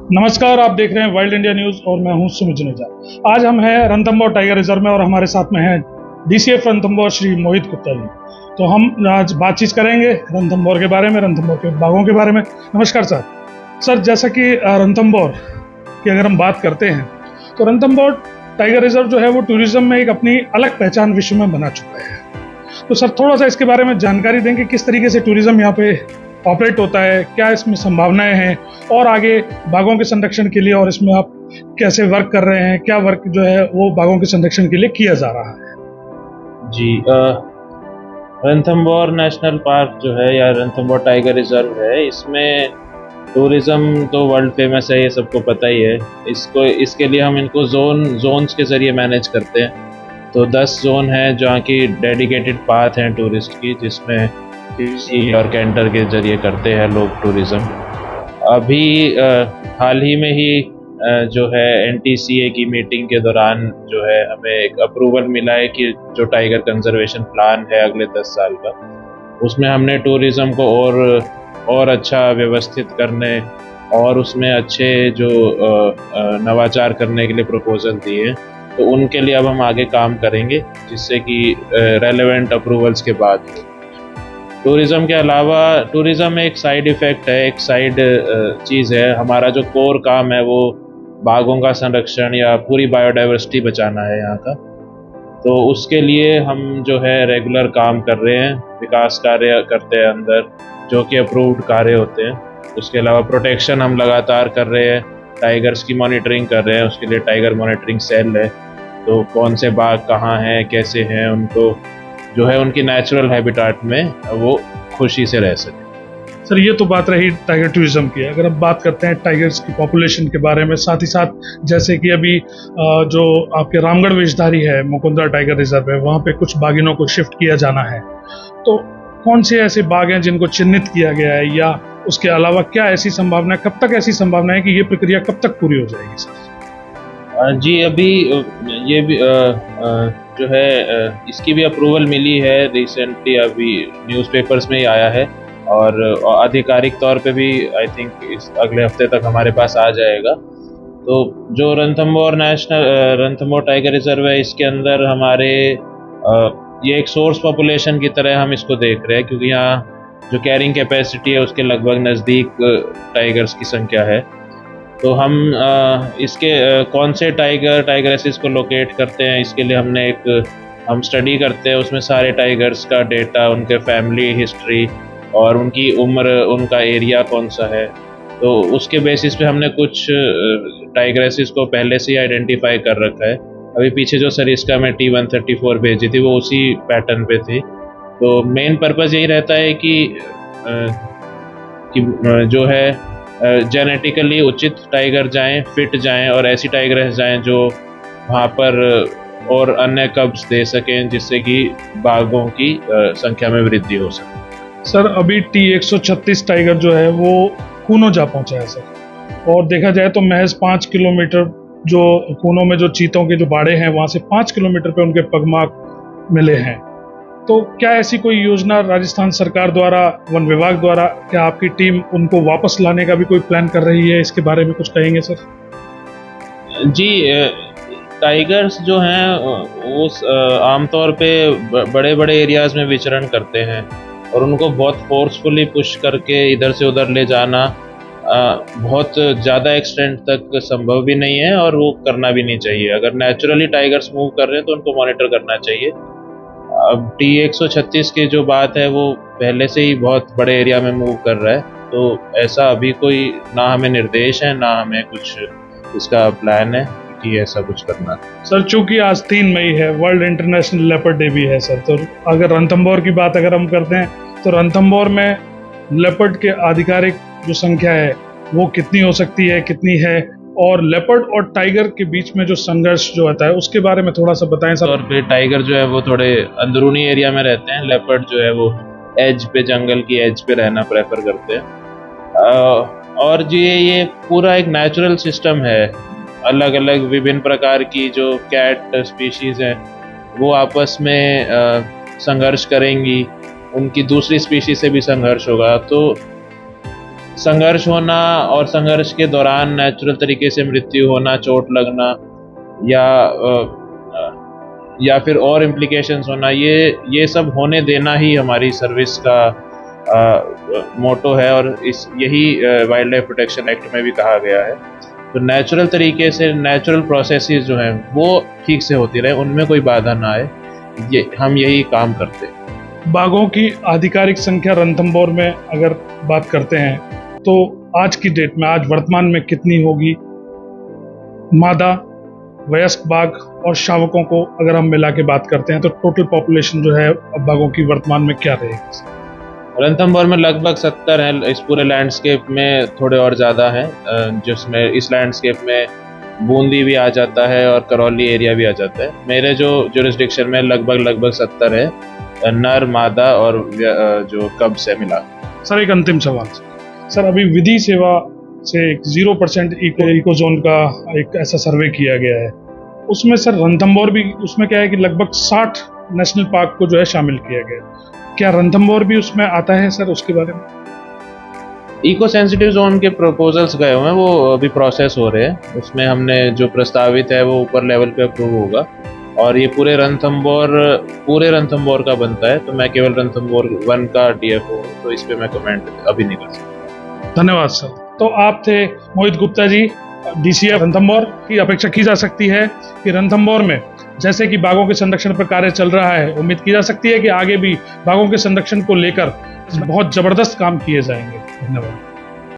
नमस्कार, आप देख रहे हैं वाइल्ड इंडिया न्यूज़ और मैं हूं सुमित जुनेजा। आज हम हैं रणथंभौर टाइगर रिजर्व में और हमारे साथ में हैं डीसीएफ रणथंभौर श्री मोहित गुप्ता जी। तो हम आज बातचीत करेंगे रणथंभौर के बारे में, रणथंभौर के बागों के बारे में। नमस्कार सर। सर, जैसा कि रणथंभौर की अगर हम बात करते हैं तो रणथंभौर टाइगर रिजर्व जो है वो टूरिज्म में एक अपनी अलग पहचान विश्व में बना चुका है। तो सर, थोड़ा सा इसके बारे में जानकारी दें कि किस तरीके से टूरिज्म यहाँ पे ऑपरेट होता है, क्या इसमें संभावनाएं हैं और आगे बाघों के संरक्षण के लिए, और इसमें आप कैसे वर्क कर रहे हैं, क्या वर्क जो है वो बाघों के संरक्षण के लिए किया जा रहा है। जी, रणथंभौर नेशनल पार्क जो है या रणथंभौर टाइगर रिजर्व है, इसमें टूरिज़्म तो वर्ल्ड फेमस है, ये सबको पता ही है। इसके लिए हम इनको जोन्स के ज़रिए मैनेज करते हैं। तो 10 जोन हैं जहाँ की डेडिकेटेड पाथ हैं टूरिस्ट की, जिसमें किसी और कैंटर के ज़रिए करते हैं लोग टूरिज़्म। अभी हाल ही में ही जो है एनटीसीए की मीटिंग के दौरान जो है हमें एक अप्रूवल मिला है कि जो टाइगर कंजर्वेशन प्लान है अगले 10 साल का, उसमें हमने टूरिज़्म को और अच्छा व्यवस्थित करने और उसमें अच्छे जो नवाचार करने के लिए प्रपोजल दिए, तो उनके लिए अब हम आगे काम करेंगे, जिससे कि रेलेवेंट अप्रूवल्स के बाद। टूरिज़्म के अलावा टूरिज़्म एक साइड इफ़ेक्ट है, एक साइड चीज़ है। हमारा जो कोर काम है वो बाघों का संरक्षण या पूरी बायोडाइवर्सिटी बचाना है यहाँ का। तो उसके लिए हम जो है रेगुलर काम कर रहे हैं, विकास कार्य करते हैं अंदर, जो कि अप्रूव्ड कार्य होते हैं। उसके अलावा प्रोटेक्शन हम लगातार कर रहे हैं, टाइगर्स की मॉनिटरिंग कर रहे हैं, उसके लिए टाइगर मॉनिटरिंग सेल है। तो कौन से बाघ कहाँ हैं, कैसे हैं, उनको जो है उनकी नेचुरल हैबिटाट में वो खुशी से रह सके। सर, ये तो बात रही टाइगर टूरिज्म की। अगर अब बात करते हैं टाइगर्स की पॉपुलेशन के बारे में, साथ ही साथ जैसे कि अभी जो आपके रामगढ़ वेशधारी है, मुकुंदरा टाइगर रिजर्व है, वहाँ पे कुछ बाघिनों को शिफ्ट किया जाना है। तो कौन से ऐसे बाघ हैं जिनको चिन्हित किया गया है, या उसके अलावा क्या ऐसी संभावना है, कब तक ऐसी संभावना है कि ये प्रक्रिया कब तक पूरी हो जाएगी सर? जी, अभी ये भी जो है इसकी भी अप्रूवल मिली है रिसेंटली, अभी न्यूज़पेपर्स में ही आया है और आधिकारिक तौर पे भी आई थिंक इस अगले हफ्ते तक हमारे पास आ जाएगा। तो जो रणथंभौर टाइगर रिजर्व है, इसके अंदर हमारे ये एक सोर्स पॉपुलेशन की तरह हम इसको देख रहे हैं, क्योंकि यहाँ जो कैरिंग कैपेसिटी है उसके लगभग नज़दीक टाइगर्स की संख्या है। तो हम इसके कौन से टाइगरेसिस को लोकेट करते हैं, इसके लिए हम स्टडी करते हैं। उसमें सारे टाइगर्स का डेटा, उनके फैमिली हिस्ट्री और उनकी उम्र, उनका एरिया कौन सा है, तो उसके बेसिस पे हमने कुछ टाइगरेसिस को पहले से ही आइडेंटिफाई कर रखा है। अभी पीछे जो सरिस्का में T134 भेजी थी वो उसी पैटर्न पे थी। तो मेन पर्पज़ यही रहता है कि जो है जेनेटिकली उचित टाइगर जाएं, फिट जाएं और ऐसी टाइगर्स जाएं जो वहाँ पर और अन्य कब्स दे सकें, जिससे कि बाघों की संख्या में वृद्धि हो सके। सर, अभी T136 टाइगर जो है वो कूनो जा पहुंचा है सर, और देखा जाए तो महज 5 किलोमीटर जो कूनो में जो चीतों के जो बाड़े हैं, वहाँ से 5 किलोमीटर पे उनके पगमार्क मिले हैं। तो क्या ऐसी कोई योजना राजस्थान सरकार द्वारा, वन विभाग द्वारा, क्या आपकी टीम उनको वापस लाने का भी कोई प्लान कर रही है? इसके बारे में कुछ कहेंगे सर? जी, टाइगर्स जो हैं वो आमतौर पे बड़े बड़े एरियाज़ में विचरण करते हैं और उनको बहुत फोर्सफुली पुश करके इधर से उधर ले जाना बहुत ज़्यादा एक्सटेंट तक संभव भी नहीं है और वो करना भी नहीं चाहिए। अगर नेचुरली टाइगर्स मूव कर रहे हैं तो उनको मॉनिटर करना चाहिए। अब T136 की जो बात है वो पहले से ही बहुत बड़े एरिया में मूव कर रहा है, तो ऐसा अभी कोई ना हमें निर्देश है, ना हमें कुछ इसका प्लान है कि ऐसा कुछ करना। सर, चूंकि आज 3 मई है, वर्ल्ड इंटरनेशनल लेपर्ड डे भी है सर, तो अगर रणथंभौर की बात अगर हम करते हैं तो रणथंभौर में लेपर्ड के आधिकारिक जो संख्या है वो कितनी हो सकती है, कितनी है, और लेपर्ड और टाइगर के बीच में जो संघर्ष जो होता है उसके बारे में थोड़ा सा बताएं सर। और फिर टाइगर जो है वो थोड़े अंदरूनी एरिया में रहते हैं, लेपर्ड जो है वो एज पे, जंगल की एज पे रहना प्रेफर करते हैं। और जी, ये पूरा एक नेचुरल सिस्टम है। अलग अलग विभिन्न प्रकार की जो कैट स्पीशीज़ हैं वो आपस में संघर्ष करेंगी, उनकी दूसरी स्पीशीज से भी संघर्ष होगा। तो संघर्ष होना और संघर्ष के दौरान नेचुरल तरीके से मृत्यु होना, चोट लगना या फिर और इम्प्लीकेशंस होना, ये सब होने देना ही हमारी सर्विस का मोटो है और यही वाइल्ड लाइफ प्रोटेक्शन एक्ट में भी कहा गया है। तो नेचुरल तरीके से नेचुरल प्रोसेसेस जो हैं वो ठीक से होती रहे, उनमें कोई बाधा ना आए, हम यही काम करते हैं। बाघों की आधिकारिक संख्या रणथंभौर में अगर बात करते हैं तो आज की डेट में, आज वर्तमान में कितनी होगी? मादा, वयस्क बाघ और शावकों को अगर हम मिला के बात करते हैं तो टोटल पॉपुलेशन जो है बाघों की वर्तमान में क्या रहेगी? रणथंभौर में लगभग 70 हैं। इस पूरे लैंडस्केप में थोड़े और ज़्यादा हैं, जिसमें इस लैंडस्केप में बूंदी भी आ जाता है और करौली एरिया भी आ जाता है। मेरे जो जुरिस्डिक्शन में लगभग 70 है, नर, मादा और जो कब्स है मिला। सर एक अंतिम सवाल सर, अभी विधि सेवा से 0% इको जोन का एक ऐसा सर्वे किया गया है, उसमें सर रणथंभौर भी उसमें क्या है कि लगभग 60 नेशनल पार्क को जो है शामिल किया गया। क्या रणथंभौर भी उसमें आता है सर? उसके बारे में इको सेंसिटिव जोन के प्रपोजल्स गए हुए हैं, वो अभी प्रोसेस हो रहे हैं। उसमें हमने जो प्रस्तावित है वो ऊपर लेवल पे अप्रूव होगा और ये पूरे रणथंभौर का बनता है। तो मैं केवल रणथंभौर 1 का DFO हूँ, तो इस पे मैं कमेंट अभी नहीं कर सकता। धन्यवाद सर। तो आप थे मोहित गुप्ता जी, DCF रणथंभौर। की अपेक्षा की जा सकती है कि रणथंभौर में जैसे कि बाघों के संरक्षण पर कार्य चल रहा है, उम्मीद की जा सकती है कि आगे भी बाघों के संरक्षण को लेकर बहुत जबरदस्त काम किए जाएंगे। धन्यवाद।